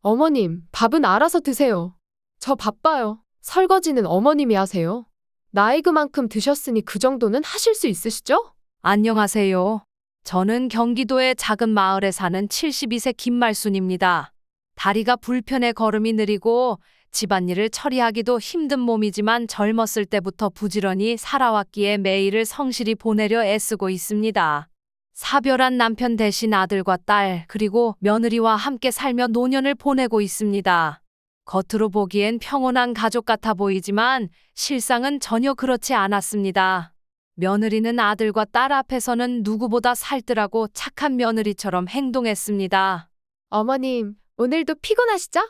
어머님, 밥은 알아서 드세요. 저 바빠요. 설거지는 어머님이 하세요. 나이 그만큼 드셨으니 그 정도는 하실 수 있으시죠? 안녕하세요. 저는 경기도의 작은 마을에 사는 72세 김말순입니다. 다리가 불편해 걸음이 느리고 집안일을 처리하기도 힘든 몸이지만 젊었을 때부터 부지런히 살아왔기에 매일을 성실히 보내려 애쓰고 있습니다. 사별한 남편 대신 아들과 딸 그리고 며느리와 함께 살며 노년을 보내고 있습니다. 겉으로 보기엔 평온한 가족 같아 보이지만 실상은 전혀 그렇지 않았습니다. 며느리는 아들과 딸 앞에서는 누구보다 살뜰하고 착한 며느리처럼 행동했습니다. 어머님, 오늘도 피곤하시죠?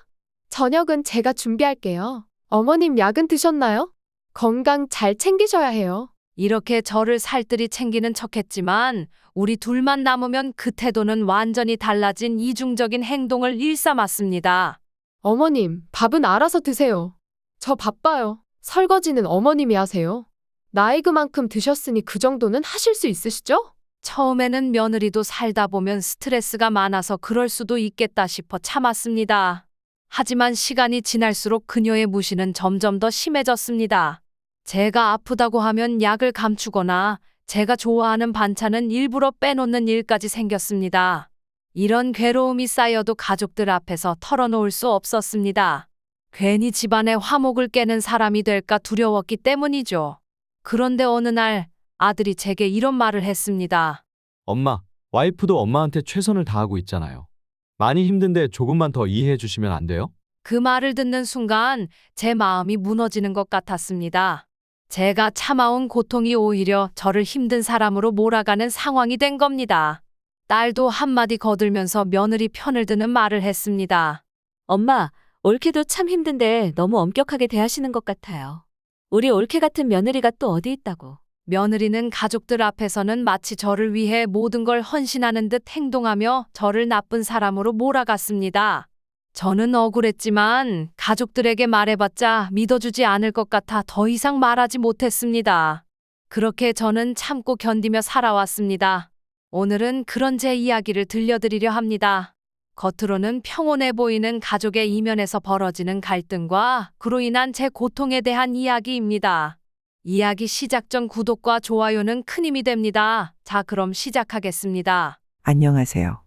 저녁은 제가 준비할게요. 어머님 약은 드셨나요? 건강 잘 챙기셔야 해요. 이렇게 저를 살뜰히 챙기는 척했지만 우리 둘만 남으면 그 태도는 완전히 달라진 이중적인 행동을 일삼았습니다. 어머님, 밥은 알아서 드세요. 저 바빠요. 설거지는 어머님이 하세요. 나이 그만큼 드셨으니 그 정도는 하실 수 있으시죠? 처음에는 며느리도 살다 보면 스트레스가 많아서 그럴 수도 있겠다 싶어 참았습니다. 하지만 시간이 지날수록 그녀의 무시는 점점 더 심해졌습니다. 제가 아프다고 하면 약을 감추거나 제가 좋아하는 반찬은 일부러 빼놓는 일까지 생겼습니다. 이런 괴로움이 쌓여도 가족들 앞에서 털어놓을 수 없었습니다. 괜히 집안의 화목을 깨는 사람이 될까 두려웠기 때문이죠. 그런데 어느 날 아들이 제게 이런 말을 했습니다. 엄마, 와이프도 엄마한테 최선을 다하고 있잖아요. 많이 힘든데 조금만 더 이해해 주시면 안 돼요? 그 말을 듣는 순간 제 마음이 무너지는 것 같았습니다. 제가 참아온 고통이 오히려 저를 힘든 사람으로 몰아가는 상황이 된 겁니다. 딸도 한마디 거들면서 며느리 편을 드는 말을 했습니다. 엄마, 올케도 참 힘든데 너무 엄격하게 대하시는 것 같아요. 우리 올케 같은 며느리가 또 어디 있다고. 며느리는 가족들 앞에서는 마치 저를 위해 모든 걸 헌신하는 듯 행동하며 저를 나쁜 사람으로 몰아갔습니다. 저는 억울했지만 가족들에게 말해봤자 믿어주지 않을 것 같아 더 이상 말하지 못했습니다. 그렇게 저는 참고 견디며 살아왔습니다. 오늘은 그런 제 이야기를 들려드리려 합니다. 겉으로는 평온해 보이는 가족의 이면에서 벌어지는 갈등과 그로 인한 제 고통에 대한 이야기입니다. 이야기 시작 전 구독과 좋아요는 큰 힘이 됩니다. 자, 그럼 시작하겠습니다. 안녕하세요.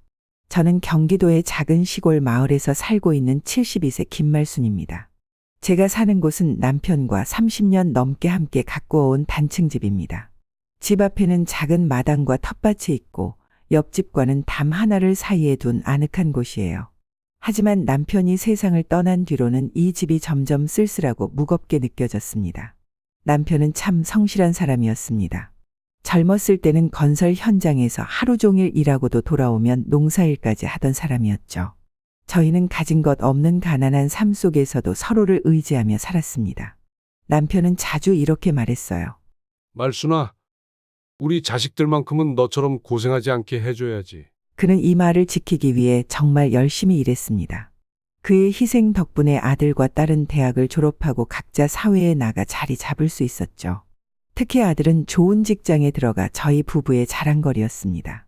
저는 경기도의 작은 시골 마을에서 살고 있는 72세 김말순입니다. 제가 사는 곳은 남편과 30년 넘게 함께 가꾸어 온 단층집입니다. 집 앞에는 작은 마당과 텃밭이 있고 옆집과는 담 하나를 사이에 둔 아늑한 곳이에요. 하지만 남편이 세상을 떠난 뒤로는 이 집이 점점 쓸쓸하고 무겁게 느껴졌습니다. 남편은 참 성실한 사람이었습니다. 젊었을 때는 건설 현장에서 하루 종일 일하고도 돌아오면 농사일까지 하던 사람이었죠. 저희는 가진 것 없는 가난한 삶 속에서도 서로를 의지하며 살았습니다. 남편은 자주 이렇게 말했어요. 말순아, 우리 자식들만큼은 너처럼 고생하지 않게 해줘야지. 그는 이 말을 지키기 위해 정말 열심히 일했습니다. 그의 희생 덕분에 아들과 딸은 대학을 졸업하고 각자 사회에 나가 자리 잡을 수 있었죠. 특히 아들은 좋은 직장에 들어가 저희 부부의 자랑거리였습니다.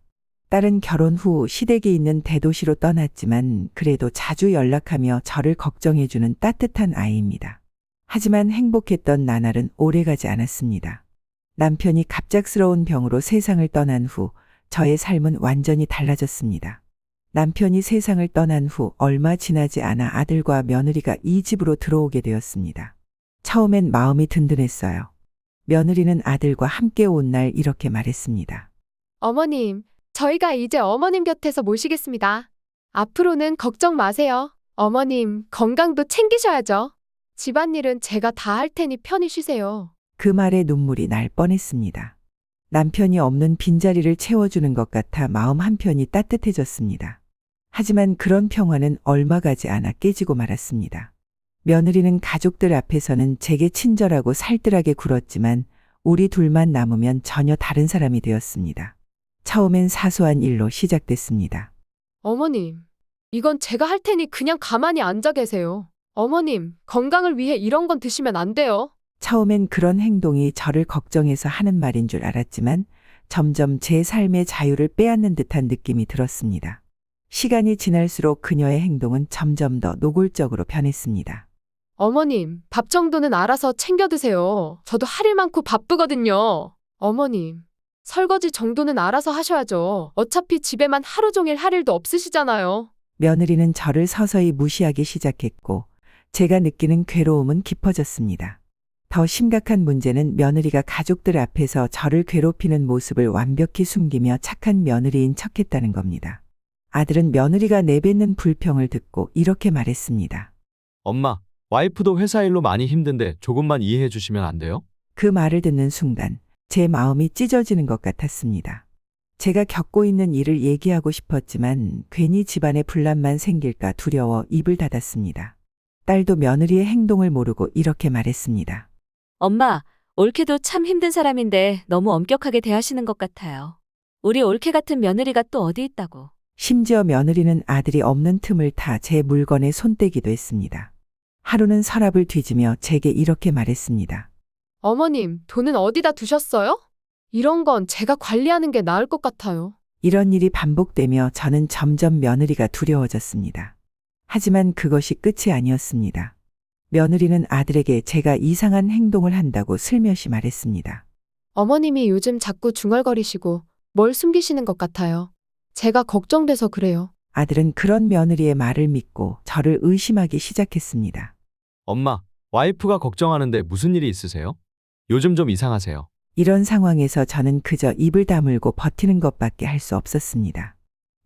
딸은 결혼 후 시댁이 있는 대도시로 떠났지만 그래도 자주 연락하며 저를 걱정해주는 따뜻한 아이입니다. 하지만 행복했던 나날은 오래가지 않았습니다. 남편이 갑작스러운 병으로 세상을 떠난 후 저의 삶은 완전히 달라졌습니다. 남편이 세상을 떠난 후 얼마 지나지 않아 아들과 며느리가 이 집으로 들어오게 되었습니다. 처음엔 마음이 든든했어요. 며느리는 아들과 함께 온 날 이렇게 말했습니다. 어머님, 저희가 이제 어머님 곁에서 모시겠습니다. 앞으로는 걱정 마세요. 어머님, 건강도 챙기셔야죠. 집안일은 제가 다 할 테니 편히 쉬세요. 그 말에 눈물이 날 뻔했습니다. 남편이 없는 빈자리를 채워주는 것 같아 마음 한편이 따뜻해졌습니다. 하지만 그런 평화는 얼마 가지 않아 깨지고 말았습니다. 며느리는 가족들 앞에서는 제게 친절하고 살뜰하게 굴었지만 우리 둘만 남으면 전혀 다른 사람이 되었습니다. 처음엔 사소한 일로 시작됐습니다. 어머님, 이건 제가 할 테니 그냥 가만히 앉아 계세요. 어머님, 건강을 위해 이런 건 드시면 안 돼요. 처음엔 그런 행동이 저를 걱정해서 하는 말인 줄 알았지만 점점 제 삶의 자유를 빼앗는 듯한 느낌이 들었습니다. 시간이 지날수록 그녀의 행동은 점점 더 노골적으로 변했습니다. 어머님, 밥 정도는 알아서 챙겨 드세요. 저도 할 일 많고 바쁘거든요. 어머님, 설거지 정도는 알아서 하셔야죠. 어차피 집에만 하루 종일 할 일도 없으시잖아요. 며느리는 저를 서서히 무시하기 시작했고 제가 느끼는 괴로움은 깊어졌습니다. 더 심각한 문제는 며느리가 가족들 앞에서 저를 괴롭히는 모습을 완벽히 숨기며 착한 며느리인 척했다는 겁니다. 아들은 며느리가 내뱉는 불평을 듣고 이렇게 말했습니다. 엄마, 와이프도 회사 일로 많이 힘든데 조금만 이해해 주시면 안 돼요? 그 말을 듣는 순간 제 마음이 찢어지는 것 같았습니다. 제가 겪고 있는 일을 얘기하고 싶었지만 괜히 집안에 분란만 생길까 두려워 입을 닫았습니다. 딸도 며느리의 행동을 모르고 이렇게 말했습니다. 엄마, 올케도 참 힘든 사람인데 너무 엄격하게 대하시는 것 같아요. 우리 올케 같은 며느리가 또 어디 있다고. 심지어 며느리는 아들이 없는 틈을 타 제 물건에 손대기도 했습니다. 하루는 서랍을 뒤지며 제게 이렇게 말했습니다. 어머님, 돈은 어디다 두셨어요? 이런 건 제가 관리하는 게 나을 것 같아요. 이런 일이 반복되며 저는 점점 며느리가 두려워졌습니다. 하지만 그것이 끝이 아니었습니다. 며느리는 아들에게 제가 이상한 행동을 한다고 슬며시 말했습니다. 어머님이 요즘 자꾸 중얼거리시고 뭘 숨기시는 것 같아요. 제가 걱정돼서 그래요. 아들은 그런 며느리의 말을 믿고 저를 의심하기 시작했습니다. 엄마, 와이프가 걱정하는데 무슨 일이 있으세요? 요즘 좀 이상하세요. 이런 상황에서 저는 그저 입을 다물고 버티는 것밖에 할 수 없었습니다.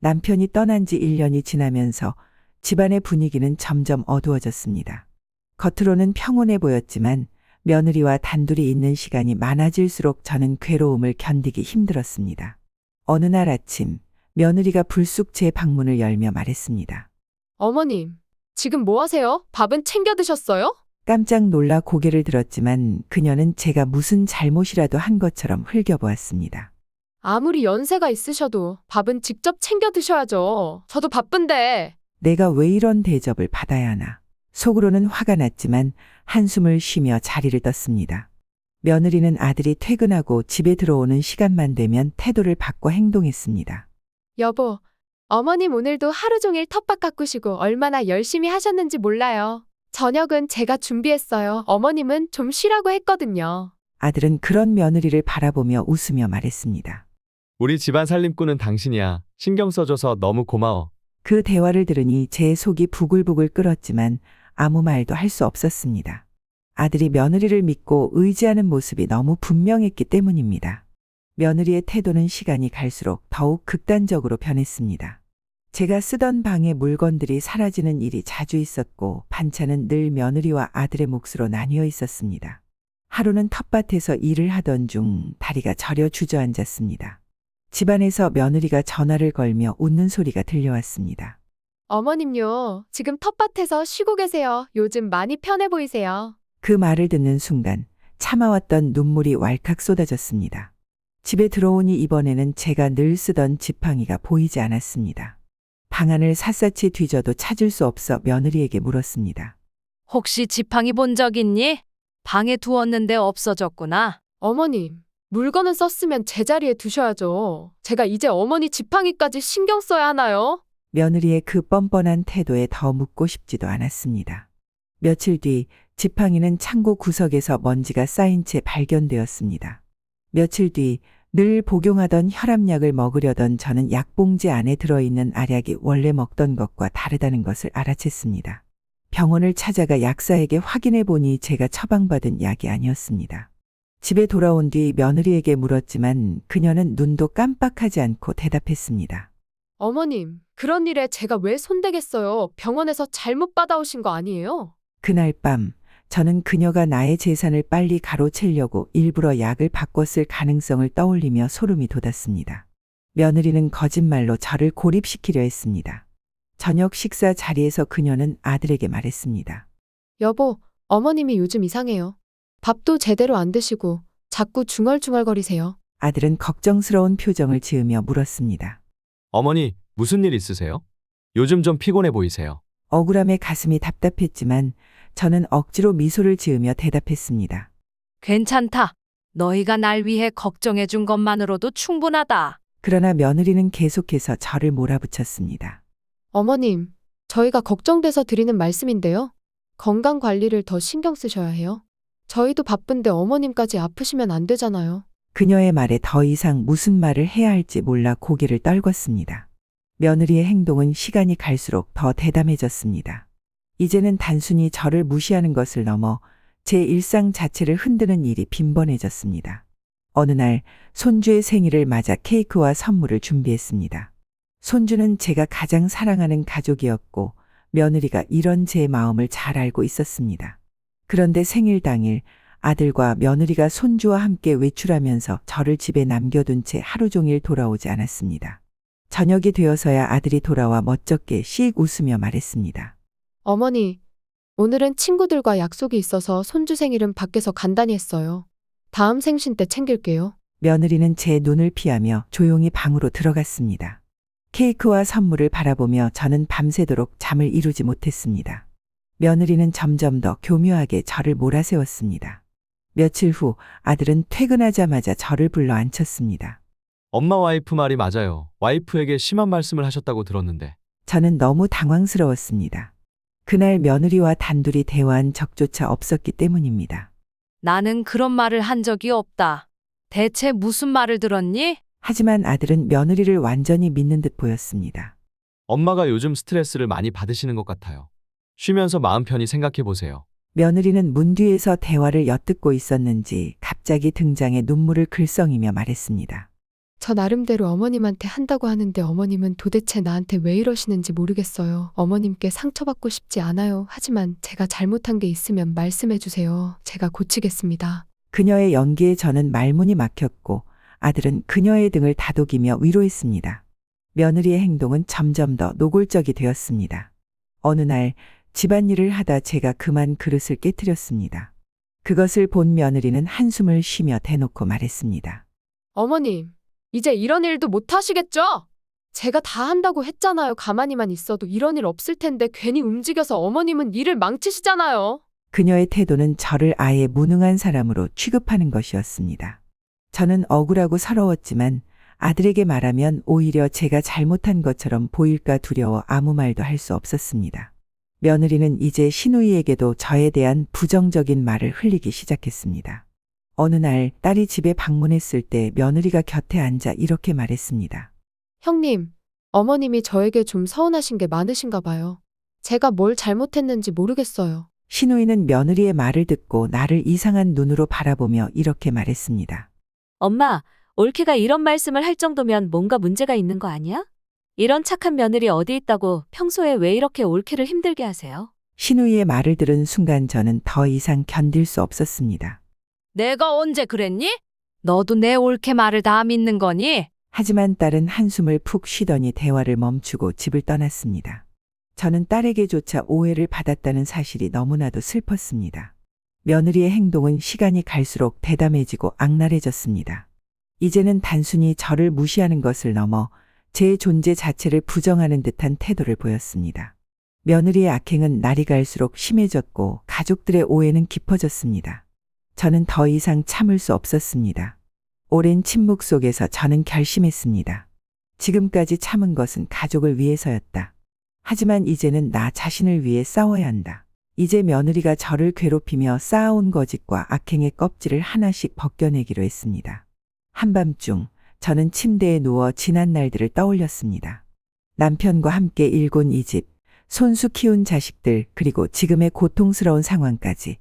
남편이 떠난 지 1년이 지나면서 집안의 분위기는 점점 어두워졌습니다. 겉으로는 평온해 보였지만 며느리와 단둘이 있는 시간이 많아질수록 저는 괴로움을 견디기 힘들었습니다. 어느 날 아침 며느리가 불쑥 제 방문을 열며 말했습니다. 어머님, 지금 뭐 하세요? 밥은 챙겨 드셨어요? 깜짝 놀라 고개를 들었지만 그녀는 제가 무슨 잘못이라도 한 것처럼 흘겨보았습니다. 아무리 연세가 있으셔도 밥은 직접 챙겨 드셔야죠. 저도 바쁜데. 내가 왜 이런 대접을 받아야 하나. 속으로는 화가 났지만 한숨을 쉬며 자리를 떴습니다. 며느리는 아들이 퇴근하고 집에 들어오는 시간만 되면 태도를 바꿔 행동했습니다. 여보, 어머님 오늘도 하루 종일 텃밭 가꾸시고 얼마나 열심히 하셨는지 몰라요. 저녁은 제가 준비했어요. 어머님은 좀 쉬라고 했거든요. 아들은 그런 며느리를 바라보며 웃으며 말했습니다. 우리 집안 살림꾼은 당신이야. 신경 써줘서 너무 고마워. 그 대화를 들으니 제 속이 부글부글 끓었지만 아무 말도 할 수 없었습니다. 아들이 며느리를 믿고 의지하는 모습이 너무 분명했기 때문입니다. 며느리의 태도는 시간이 갈수록 더욱 극단적으로 변했습니다. 제가 쓰던 방의 물건들이 사라지는 일이 자주 있었고 반찬은 늘 며느리와 아들의 몫으로 나뉘어 있었습니다. 하루는 텃밭에서 일을 하던 중 다리가 저려 주저앉았습니다. 집안에서 며느리가 전화를 걸며 웃는 소리가 들려왔습니다. 어머님요, 지금 텃밭에서 쉬고 계세요. 요즘 많이 편해 보이세요. 그 말을 듣는 순간 참아왔던 눈물이 왈칵 쏟아졌습니다. 집에 들어오니 이번에는 제가 늘 쓰던 지팡이가 보이지 않았습니다. 방안을 샅샅이 뒤져도 찾을 수 없어 며느리에게 물었습니다. 혹시 지팡이 본 적 있니? 방에 두었는데 없어졌구나. 어머님, 물건은 썼으면 제자리에 두셔야죠. 제가 이제 어머니 지팡이까지 신경 써야 하나요? 며느리의 그 뻔뻔한 태도에 더 묻고 싶지도 않았습니다. 며칠 뒤 지팡이는 창고 구석에서 먼지가 쌓인 채 발견되었습니다. 며칠 뒤 늘 복용하던 혈압약을 먹으려던 저는 약봉지 안에 들어있는 알약이 원래 먹던 것과 다르다는 것을 알아챘습니다. 병원을 찾아가 약사에게 확인해 보니 제가 처방받은 약이 아니었습니다. 집에 돌아온 뒤 며느리에게 물었지만 그녀는 눈도 깜빡하지 않고 대답했습니다. 어머님, 그런 일에 제가 왜 손대겠어요? 병원에서 잘못 받아오신 거 아니에요? 그날 밤 저는 그녀가 나의 재산을 빨리 가로채려고 일부러 약을 바꿨을 가능성을 떠올리며 소름이 돋았습니다. 며느리는 거짓말로 저를 고립시키려 했습니다. 저녁 식사 자리에서 그녀는 아들에게 말했습니다. 여보, 어머님이 요즘 이상해요. 밥도 제대로 안 드시고 자꾸 중얼중얼거리세요. 아들은 걱정스러운 표정을 지으며 물었습니다. 어머니, 무슨 일 있으세요? 요즘 좀 피곤해 보이세요. 억울함에 가슴이 답답했지만 저는 억지로 미소를 지으며 대답했습니다. 괜찮다. 너희가 날 위해 걱정해 준 것만으로도 충분하다. 그러나 며느리는 계속해서 저를 몰아붙였습니다. 어머님, 저희가 걱정돼서 드리는 말씀인데요. 건강 관리를 더 신경 쓰셔야 해요. 저희도 바쁜데 어머님까지 아프시면 안 되잖아요. 그녀의 말에 더 이상 무슨 말을 해야 할지 몰라 고개를 떨궜습니다. 며느리의 행동은 시간이 갈수록 더 대담해졌습니다. 이제는 단순히 저를 무시하는 것을 넘어 제 일상 자체를 흔드는 일이 빈번해졌습니다. 어느 날 손주의 생일을 맞아 케이크와 선물을 준비했습니다. 손주는 제가 가장 사랑하는 가족이었고 며느리가 이런 제 마음을 잘 알고 있었습니다. 그런데 생일 당일 아들과 며느리가 손주와 함께 외출하면서 저를 집에 남겨둔 채 하루 종일 돌아오지 않았습니다. 저녁이 되어서야 아들이 돌아와 멋쩍게 씩 웃으며 말했습니다. 어머니, 오늘은 친구들과 약속이 있어서 손주 생일은 밖에서 간단히 했어요. 다음 생신 때 챙길게요. 며느리는 제 눈을 피하며 조용히 방으로 들어갔습니다. 케이크와 선물을 바라보며 저는 밤새도록 잠을 이루지 못했습니다. 며느리는 점점 더 교묘하게 저를 몰아세웠습니다. 며칠 후 아들은 퇴근하자마자 저를 불러 앉혔습니다. 엄마 와이프 말이 맞아요. 와이프에게 심한 말씀을 하셨다고 들었는데. 저는 너무 당황스러웠습니다. 그날 며느리와 단둘이 대화한 적조차 없었기 때문입니다. 나는 그런 말을 한 적이 없다. 대체 무슨 말을 들었니? 하지만 아들은 며느리를 완전히 믿는 듯 보였습니다. 엄마가 요즘 스트레스를 많이 받으시는 것 같아요. 쉬면서 마음 편히 생각해 보세요. 며느리는 문 뒤에서 대화를 엿듣고 있었는지 갑자기 등장해 눈물을 글썽이며 말했습니다. 저 나름대로 어머님한테 한다고 하는데 어머님은 도대체 나한테 왜 이러시는지 모르겠어요. 어머님께 상처받고 싶지 않아요. 하지만 제가 잘못한 게 있으면 말씀해 주세요. 제가 고치겠습니다. 그녀의 연기에 저는 말문이 막혔고 아들은 그녀의 등을 다독이며 위로했습니다. 며느리의 행동은 점점 더 노골적이 되었습니다. 어느 날 집안일을 하다 제가 그만 그릇을 깨뜨렸습니다. 그것을 본 며느리는 한숨을 쉬며 대놓고 말했습니다. 어머님, 이제 이런 일도 못 하시겠죠? 제가 다 한다고 했잖아요. 가만히만 있어도 이런 일 없을 텐데 괜히 움직여서 어머님은 일을 망치시잖아요. 그녀의 태도는 저를 아예 무능한 사람으로 취급하는 것이었습니다. 저는 억울하고 서러웠지만 아들에게 말하면 오히려 제가 잘못한 것처럼 보일까 두려워 아무 말도 할 수 없었습니다. 며느리는 이제 시누이에게도 저에 대한 부정적인 말을 흘리기 시작했습니다. 어느 날 딸이 집에 방문했을 때 며느리가 곁에 앉아 이렇게 말했습니다. 형님, 어머님이 저에게 좀 서운하신 게 많으신가 봐요. 제가 뭘 잘못했는지 모르겠어요. 시누이는 며느리의 말을 듣고 나를 이상한 눈으로 바라보며 이렇게 말했습니다. 엄마, 올케가 이런 말씀을 할 정도면 뭔가 문제가 있는 거 아니야? 이런 착한 며느리 어디 있다고 평소에 왜 이렇게 올케를 힘들게 하세요? 시누이의 말을 들은 순간 저는 더 이상 견딜 수 없었습니다. 내가 언제 그랬니? 너도 내 옳게 말을 다 믿는 거니? 하지만 딸은 한숨을 푹 쉬더니 대화를 멈추고 집을 떠났습니다. 저는 딸에게조차 오해를 받았다는 사실이 너무나도 슬펐습니다. 며느리의 행동은 시간이 갈수록 대담해지고 악랄해졌습니다. 이제는 단순히 저를 무시하는 것을 넘어 제 존재 자체를 부정하는 듯한 태도를 보였습니다. 며느리의 악행은 날이 갈수록 심해졌고 가족들의 오해는 깊어졌습니다. 저는 더 이상 참을 수 없었습니다. 오랜 침묵 속에서 저는 결심했습니다. 지금까지 참은 것은 가족을 위해서였다. 하지만 이제는 나 자신을 위해 싸워야 한다. 이제 며느리가 저를 괴롭히며 쌓아온 거짓과 악행의 껍질을 하나씩 벗겨내기로 했습니다. 한밤중 저는 침대에 누워 지난 날들을 떠올렸습니다. 남편과 함께 일곤 이 집, 손수 키운 자식들, 그리고 지금의 고통스러운 상황까지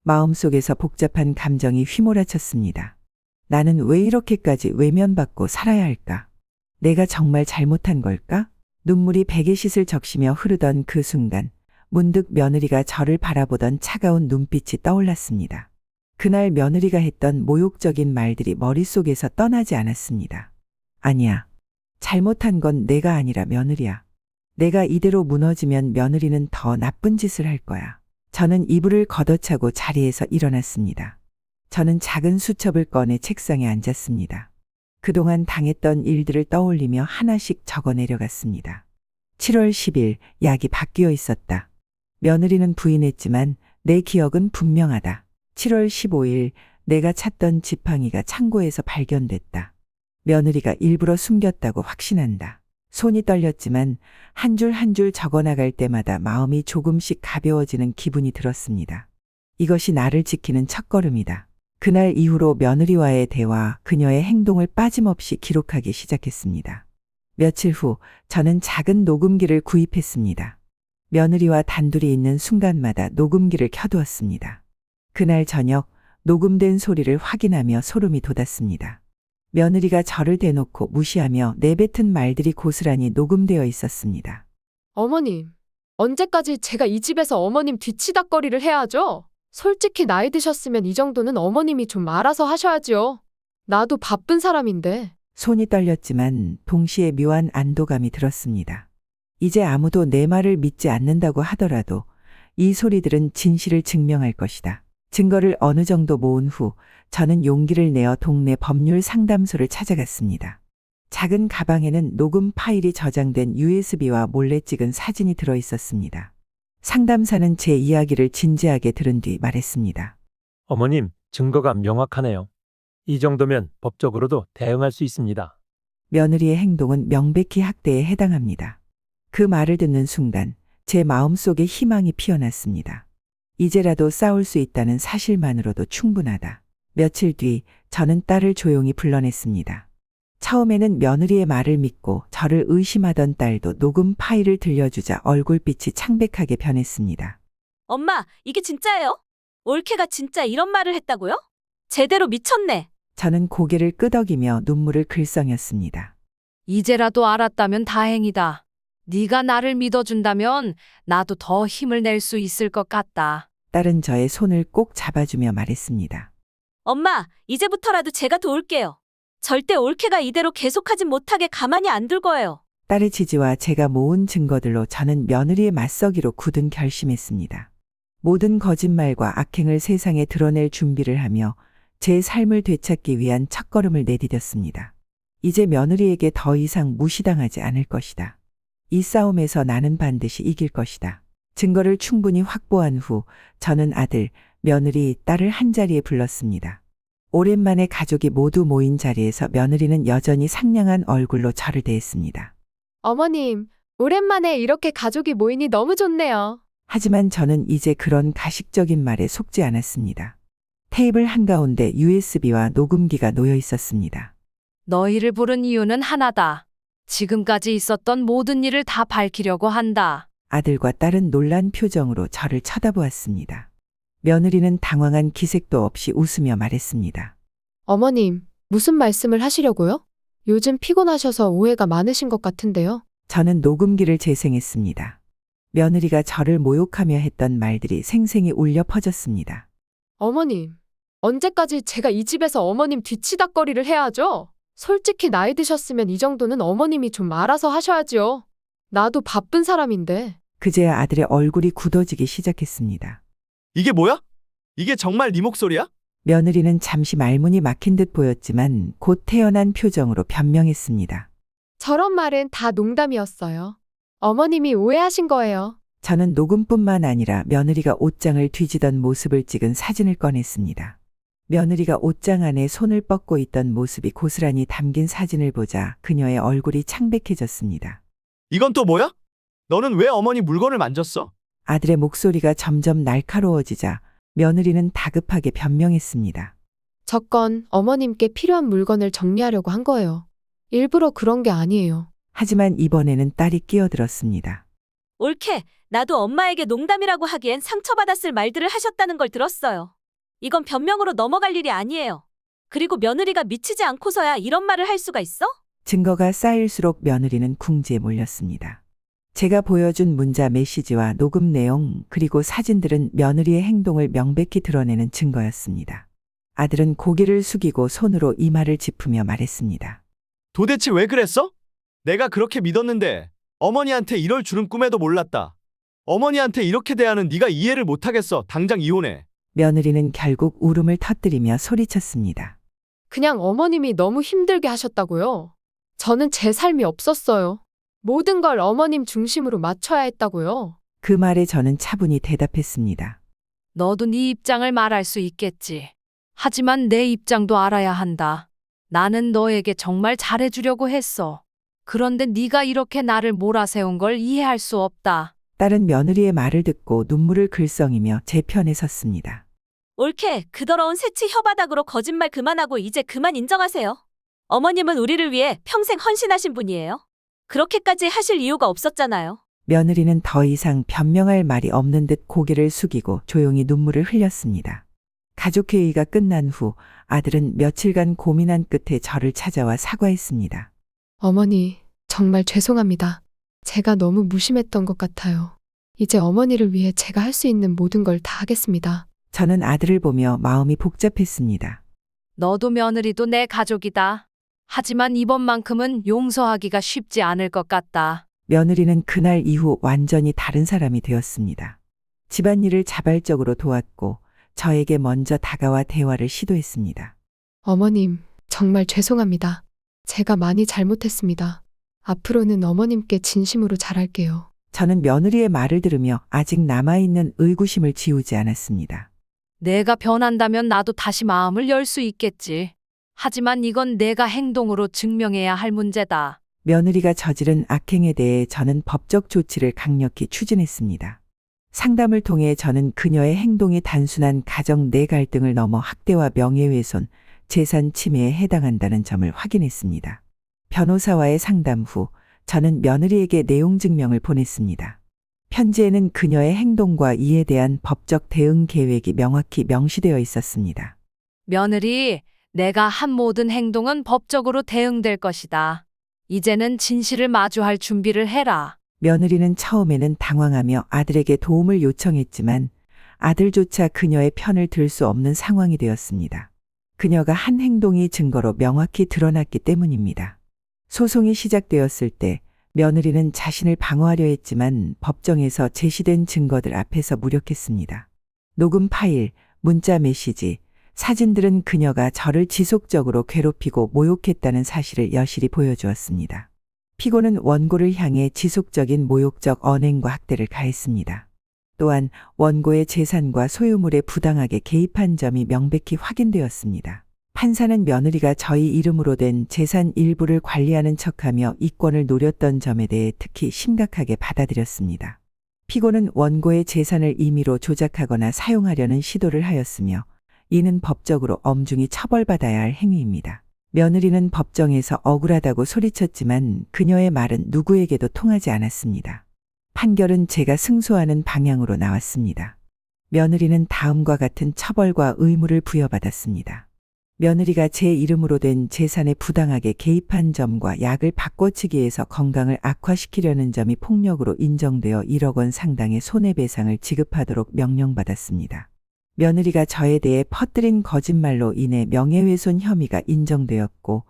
마음속에서 복잡한 감정이 휘몰아쳤습니다. 나는 왜 이렇게까지 외면받고 살아야 할까? 내가 정말 잘못한 걸까? 눈물이 베개싯을 적시며 흐르던 그 순간 문득 며느리가 저를 바라보던 차가운 눈빛이 떠올랐습니다. 그날 며느리가 했던 모욕적인 말들이 머릿속에서 떠나지 않았습니다. 아니야. 잘못한 건 내가 아니라 며느리야. 내가 이대로 무너지면 며느리는 더 나쁜 짓을 할 거야. 저는 이불을 걷어차고 자리에서 일어났습니다. 저는 작은 수첩을 꺼내 책상에 앉았습니다. 그동안 당했던 일들을 떠올리며 하나씩 적어 내려갔습니다. 7월 10일 약이 바뀌어 있었다. 며느리는 부인했지만 내 기억은 분명하다. 7월 15일 내가 찾던 지팡이가 창고에서 발견됐다. 며느리가 일부러 숨겼다고 확신한다. 손이 떨렸지만 한 줄 한 줄 적어나갈 때마다 마음이 조금씩 가벼워지는 기분이 들었습니다. 이것이 나를 지키는 첫걸음이다. 그날 이후로 며느리와의 대화, 그녀의 행동을 빠짐없이 기록하기 시작했습니다. 며칠 후 저는 작은 녹음기를 구입했습니다. 며느리와 단둘이 있는 순간마다 녹음기를 켜두었습니다. 그날 저녁 녹음된 소리를 확인하며 소름이 돋았습니다. 며느리가 저를 대놓고 무시하며 내뱉은 말들이 고스란히 녹음되어 있었습니다. 어머님, 언제까지 제가 이 집에서 어머님 뒤치다꺼리를 해야 하죠? 솔직히 나이 드셨으면 이 정도는 어머님이 좀 알아서 하셔야지요. 나도 바쁜 사람인데. 손이 떨렸지만 동시에 묘한 안도감이 들었습니다. 이제 아무도 내 말을 믿지 않는다고 하더라도 이 소리들은 진실을 증명할 것이다. 증거를 어느 정도 모은 후 저는 용기를 내어 동네 법률 상담소를 찾아갔습니다. 작은 가방에는 녹음 파일이 저장된 USB와 몰래 찍은 사진이 들어 있었습니다. 상담사는 제 이야기를 진지하게 들은 뒤 말했습니다. 어머님, 증거가 명확하네요. 이 정도면 법적으로도 대응할 수 있습니다. 며느리의 행동은 명백히 학대에 해당합니다. 그 말을 듣는 순간 제 마음속에 희망이 피어났습니다. 이제라도 싸울 수 있다는 사실만으로도 충분하다. 며칠 뒤 저는 딸을 조용히 불러냈습니다. 처음에는 며느리의 말을 믿고 저를 의심하던 딸도 녹음 파일을 들려주자 얼굴빛이 창백하게 변했습니다. 엄마, 이게 진짜예요? 올케가 진짜 이런 말을 했다고요? 제대로 미쳤네. 저는 고개를 끄덕이며 눈물을 글썽였습니다. 이제라도 알았다면 다행이다. 네가 나를 믿어준다면 나도 더 힘을 낼 수 있을 것 같다. 딸은 저의 손을 꼭 잡아주며 말했습니다. 엄마, 이제부터라도 제가 도울게요. 절대 올케가 이대로 계속하진 못하게 가만히 안 둘 거예요. 딸의 지지와 제가 모은 증거들로 저는 며느리의 맞서기로 굳은 결심했습니다. 모든 거짓말과 악행을 세상에 드러낼 준비를 하며 제 삶을 되찾기 위한 첫걸음을 내디뎠습니다. 이제 며느리에게 더 이상 무시당하지 않을 것이다. 이 싸움에서 나는 반드시 이길 것이다. 증거를 충분히 확보한 후 저는 아들, 며느리, 딸을 한자리에 불렀습니다. 오랜만에 가족이 모두 모인 자리에서 며느리는 여전히 상냥한 얼굴로 저를 대했습니다. 어머님, 오랜만에 이렇게 가족이 모이니 너무 좋네요. 하지만 저는 이제 그런 가식적인 말에 속지 않았습니다. 테이블 한가운데 USB와 녹음기가 놓여 있었습니다. 너희를 부른 이유는 하나다. 지금까지 있었던 모든 일을 다 밝히려고 한다. 아들과 딸은 놀란 표정으로 저를 쳐다보았습니다. 며느리는 당황한 기색도 없이 웃으며 말했습니다. 어머님, 무슨 말씀을 하시려고요? 요즘 피곤하셔서 오해가 많으신 것 같은데요. 저는 녹음기를 재생했습니다. 며느리가 저를 모욕하며 했던 말들이 생생히 울려 퍼졌습니다. 어머님, 언제까지 제가 이 집에서 어머님 뒤치다꺼리를 해야 하죠? 솔직히 나이 드셨으면 이 정도는 어머님이 좀 알아서 하셔야지요. 나도 바쁜 사람인데. 그제야 아들의 얼굴이 굳어지기 시작했습니다. 이게 뭐야? 이게 정말 네 목소리야? 며느리는 잠시 말문이 막힌 듯 보였지만 곧 태연한 표정으로 변명했습니다. 저런 말은 다 농담이었어요. 어머님이 오해하신 거예요. 저는 녹음뿐만 아니라 며느리가 옷장을 뒤지던 모습을 찍은 사진을 꺼냈습니다. 며느리가 옷장 안에 손을 뻗고 있던 모습이 고스란히 담긴 사진을 보자 그녀의 얼굴이 창백해졌습니다. 이건 또 뭐야? 너는 왜 어머니 물건을 만졌어? 아들의 목소리가 점점 날카로워지자 며느리는 다급하게 변명했습니다. 저 건 어머님께 필요한 물건을 정리하려고 한 거예요. 일부러 그런 게 아니에요. 하지만 이번에는 딸이 끼어들었습니다. 올케, 나도 엄마에게 농담이라고 하기엔 상처받았을 말들을 하셨다는 걸 들었어요. 이건 변명으로 넘어갈 일이 아니에요. 그리고 며느리가 미치지 않고서야 이런 말을 할 수가 있어? 증거가 쌓일수록 며느리는 궁지에 몰렸습니다. 제가 보여준 문자 메시지와 녹음 내용 그리고 사진들은 며느리의 행동을 명백히 드러내는 증거였습니다. 아들은 고개를 숙이고 손으로 이마를 짚으며 말했습니다. 도대체 왜 그랬어? 내가 그렇게 믿었는데 어머니한테 이럴 줄은 꿈에도 몰랐다. 어머니한테 이렇게 대하는 네가 이해를 못하겠어. 당장 이혼해. 며느리는 결국 울음을 터뜨리며 소리쳤습니다. 그냥 어머님이 너무 힘들게 하셨다고요. 저는 제 삶이 없었어요. 모든 걸 어머님 중심으로 맞춰야 했다고요. 그 말에 저는 차분히 대답했습니다. 너도 네 입장을 말할 수 있겠지. 하지만 내 입장도 알아야 한다. 나는 너에게 정말 잘해주려고 했어. 그런데 네가 이렇게 나를 몰아세운 걸 이해할 수 없다. 딸은 며느리의 말을 듣고 눈물을 글썽이며 제 편에 섰습니다. 옳게 그 더러운 새치 혀바닥으로 거짓말 그만하고 이제 그만 인정하세요. 어머님은 우리를 위해 평생 헌신하신 분이에요. 그렇게까지 하실 이유가 없었잖아요. 며느리는 더 이상 변명할 말이 없는 듯 고개를 숙이고 조용히 눈물을 흘렸습니다. 가족회의가 끝난 후 아들은 며칠간 고민한 끝에 저를 찾아와 사과했습니다. 어머니, 정말 죄송합니다. 제가 너무 무심했던 것 같아요. 이제 어머니를 위해 제가 할 수 있는 모든 걸 다 하겠습니다. 저는 아들을 보며 마음이 복잡했습니다. 너도 며느리도 내 가족이다. 하지만 이번만큼은 용서하기가 쉽지 않을 것 같다. 며느리는 그날 이후 완전히 다른 사람이 되었습니다. 집안일을 자발적으로 도왔고 저에게 먼저 다가와 대화를 시도했습니다. 어머님, 정말 죄송합니다. 제가 많이 잘못했습니다. 앞으로는 어머님께 진심으로 잘할게요. 저는 며느리의 말을 들으며 아직 남아있는 의구심을 지우지 않았습니다. 내가 변한다면 나도 다시 마음을 열 수 있겠지. 하지만 이건 내가 행동으로 증명해야 할 문제다. 며느리가 저지른 악행에 대해 저는 법적 조치를 강력히 추진했습니다. 상담을 통해 저는 그녀의 행동이 단순한 가정 내 갈등을 넘어 학대와 명예훼손, 재산 침해에 해당한다는 점을 확인했습니다. 변호사와의 상담 후 저는 며느리에게 내용 증명을 보냈습니다. 편지에는 그녀의 행동과 이에 대한 법적 대응 계획이 명확히 명시되어 있었습니다. 며느리, 내가 한 모든 행동은 법적으로 대응될 것이다. 이제는 진실을 마주할 준비를 해라. 며느리는 처음에는 당황하며 아들에게 도움을 요청했지만 아들조차 그녀의 편을 들 수 없는 상황이 되었습니다. 그녀가 한 행동이 증거로 명확히 드러났기 때문입니다. 소송이 시작되었을 때 며느리는 자신을 방어하려 했지만 법정에서 제시된 증거들 앞에서 무력했습니다. 녹음 파일, 문자 메시지, 사진들은 그녀가 저를 지속적으로 괴롭히고 모욕했다는 사실을 여실히 보여주었습니다. 피고는 원고를 향해 지속적인 모욕적 언행과 학대를 가했습니다. 또한 원고의 재산과 소유물에 부당하게 개입한 점이 명백히 확인되었습니다. 판사는 며느리가 저희 이름으로 된 재산 일부를 관리하는 척하며 이권을 노렸던 점에 대해 특히 심각하게 받아들였습니다. 피고는 원고의 재산을 임의로 조작하거나 사용하려는 시도를 하였으며 이는 법적으로 엄중히 처벌받아야 할 행위입니다. 며느리는 법정에서 억울하다고 소리쳤지만 그녀의 말은 누구에게도 통하지 않았습니다. 판결은 제가 승소하는 방향으로 나왔습니다. 며느리는 다음과 같은 처벌과 의무를 부여받았습니다. 며느리가 제 이름으로 된 재산에 부당하게 개입한 점과 약을 바꿔치기해서 건강을 악화시키려는 점이 폭력으로 인정되어 1억 원 상당의 손해배상을 지급하도록 명령받았습니다. 며느리가 저에 대해 퍼뜨린 거짓말로 인해 명예훼손 혐의가 인정되었고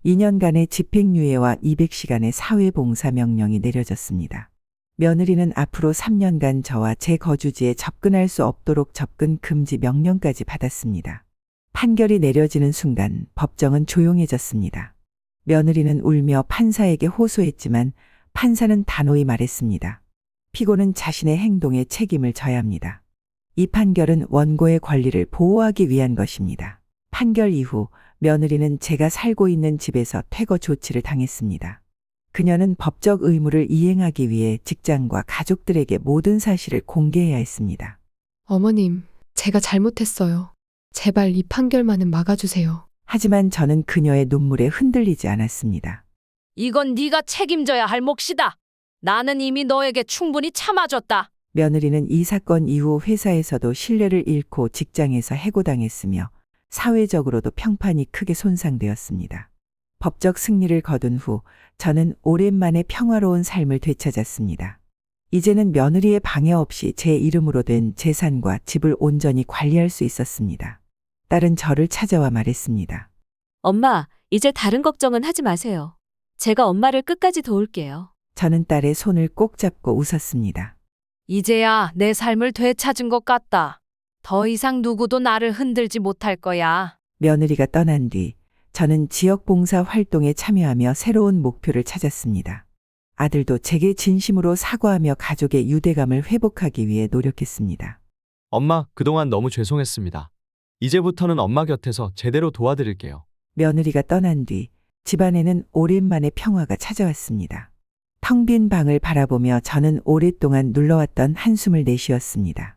2년간의 집행유예와 200시간의 사회봉사 명령이 내려졌습니다. 며느리는 앞으로 3년간 저와 제 거주지에 접근할 수 없도록 접근 금지 명령까지 받았습니다. 판결이 내려지는 순간 법정은 조용해졌습니다. 며느리는 울며 판사에게 호소했지만 판사는 단호히 말했습니다. 피고는 자신의 행동에 책임을 져야 합니다. 이 판결은 원고의 권리를 보호하기 위한 것입니다. 판결 이후 며느리는 제가 살고 있는 집에서 퇴거 조치를 당했습니다. 그녀는 법적 의무를 이행하기 위해 직장과 가족들에게 모든 사실을 공개해야 했습니다. 어머님, 제가 잘못했어요. 제발 이 판결만은 막아주세요. 하지만 저는 그녀의 눈물에 흔들리지 않았습니다. 이건 네가 책임져야 할 몫이다. 나는 이미 너에게 충분히 참아줬다. 며느리는 이 사건 이후 회사에서도 신뢰를 잃고 직장에서 해고당했으며 사회적으로도 평판이 크게 손상되었습니다. 법적 승리를 거둔 후 저는 오랜만에 평화로운 삶을 되찾았습니다. 이제는 며느리의 방해 없이 제 이름으로 된 재산과 집을 온전히 관리할 수 있었습니다. 딸은 저를 찾아와 말했습니다. 엄마, 이제 다른 걱정은 하지 마세요. 제가 엄마를 끝까지 도울게요. 저는 딸의 손을 꼭 잡고 웃었습니다. 이제야 내 삶을 되찾은 것 같다. 더 이상 누구도 나를 흔들지 못할 거야. 며느리가 떠난 뒤 저는 지역 봉사 활동에 참여하며 새로운 목표를 찾았습니다. 아들도 제게 진심으로 사과하며 가족의 유대감을 회복하기 위해 노력했습니다. 엄마, 그동안 너무 죄송했습니다. 이제부터는 엄마 곁에서 제대로 도와드릴게요. 며느리가 떠난 뒤 집안에는 오랜만에 평화가 찾아왔습니다. 텅 빈 방을 바라보며 저는 오랫동안 눌러왔던 한숨을 내쉬었습니다.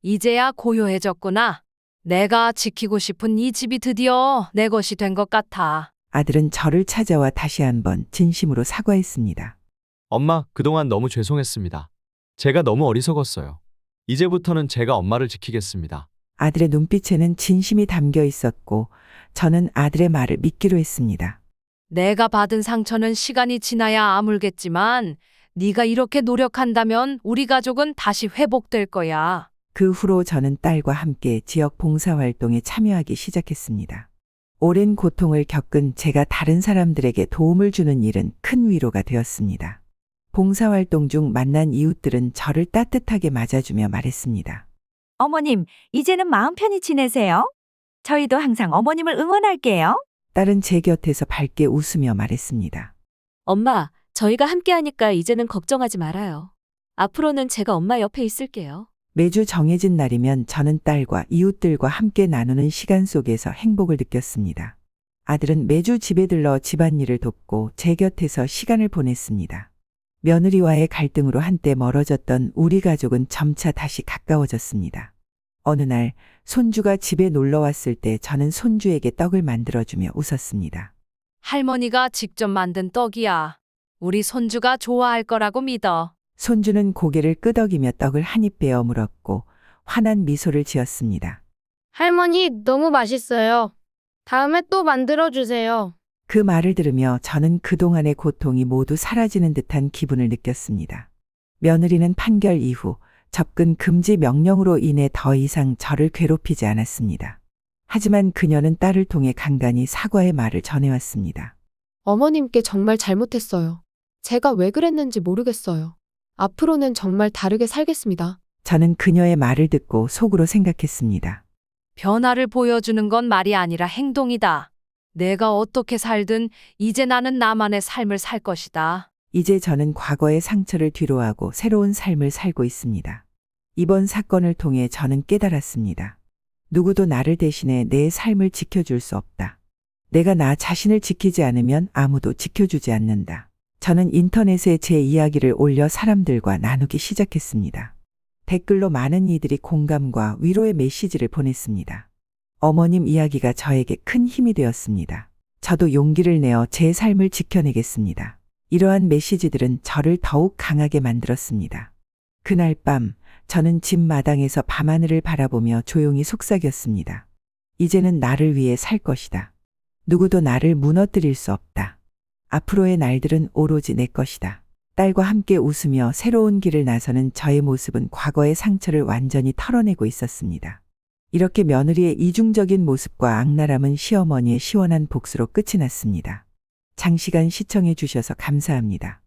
이제야 고요해졌구나. 내가 지키고 싶은 이 집이 드디어 내 것이 된 것 같아. 아들은 저를 찾아와 다시 한번 진심으로 사과했습니다. 엄마, 그동안 너무 죄송했습니다. 제가 너무 어리석었어요. 이제부터는 제가 엄마를 지키겠습니다. 아들의 눈빛에는 진심이 담겨 있었고 저는 아들의 말을 믿기로 했습니다. 내가 받은 상처는 시간이 지나야 아물겠지만 네가 이렇게 노력한다면 우리 가족은 다시 회복될 거야. 그 후로 저는 딸과 함께 지역 봉사활동에 참여하기 시작했습니다. 오랜 고통을 겪은 제가 다른 사람들에게 도움을 주는 일은 큰 위로가 되었습니다. 봉사활동 중 만난 이웃들은 저를 따뜻하게 맞아주며 말했습니다. 어머님, 이제는 마음 편히 지내세요. 저희도 항상 어머님을 응원할게요. 딸은 제 곁에서 밝게 웃으며 말했습니다. 엄마, 저희가 함께하니까 이제는 걱정하지 말아요. 앞으로는 제가 엄마 옆에 있을게요. 매주 정해진 날이면 저는 딸과 이웃들과 함께 나누는 시간 속에서 행복을 느꼈습니다. 아들은 매주 집에 들러 집안일을 돕고 제 곁에서 시간을 보냈습니다. 며느리와의 갈등으로 한때 멀어졌던 우리 가족은 점차 다시 가까워졌습니다. 어느 날 손주가 집에 놀러 왔을 때 저는 손주에게 떡을 만들어주며 웃었습니다. 할머니가 직접 만든 떡이야. 우리 손주가 좋아할 거라고 믿어. 손주는 고개를 끄덕이며 떡을 한 입 베어 물었고 환한 미소를 지었습니다. 할머니, 너무 맛있어요. 다음에 또 만들어주세요. 그 말을 들으며 저는 그동안의 고통이 모두 사라지는 듯한 기분을 느꼈습니다. 며느리는 판결 이후 접근 금지 명령으로 인해 더 이상 저를 괴롭히지 않았습니다. 하지만 그녀는 딸을 통해 간간히 사과의 말을 전해왔습니다. 어머님께 정말 잘못했어요. 제가 왜 그랬는지 모르겠어요. 앞으로는 정말 다르게 살겠습니다. 저는 그녀의 말을 듣고 속으로 생각했습니다. 변화를 보여주는 건 말이 아니라 행동이다. 내가 어떻게 살든 이제 나는 나만의 삶을 살 것이다. 이제 저는 과거의 상처를 뒤로하고 새로운 삶을 살고 있습니다. 이번 사건을 통해 저는 깨달았습니다. 누구도 나를 대신해 내 삶을 지켜줄 수 없다. 내가 나 자신을 지키지 않으면 아무도 지켜주지 않는다. 저는 인터넷에 제 이야기를 올려 사람들과 나누기 시작했습니다. 댓글로 많은 이들이 공감과 위로의 메시지를 보냈습니다. 어머님 이야기가 저에게 큰 힘이 되었습니다. 저도 용기를 내어 제 삶을 지켜내겠습니다. 이러한 메시지들은 저를 더욱 강하게 만들었습니다. 그날 밤 저는 집 마당에서 밤하늘을 바라보며 조용히 속삭였습니다. 이제는 나를 위해 살 것이다. 누구도 나를 무너뜨릴 수 없다. 앞으로의 날들은 오로지 내 것이다. 딸과 함께 웃으며 새로운 길을 나서는 저의 모습은 과거의 상처를 완전히 털어내고 있었습니다. 이렇게 며느리의 이중적인 모습과 악랄함은 시어머니의 시원한 복수로 끝이 났습니다. 장시간 시청해 주셔서 감사합니다.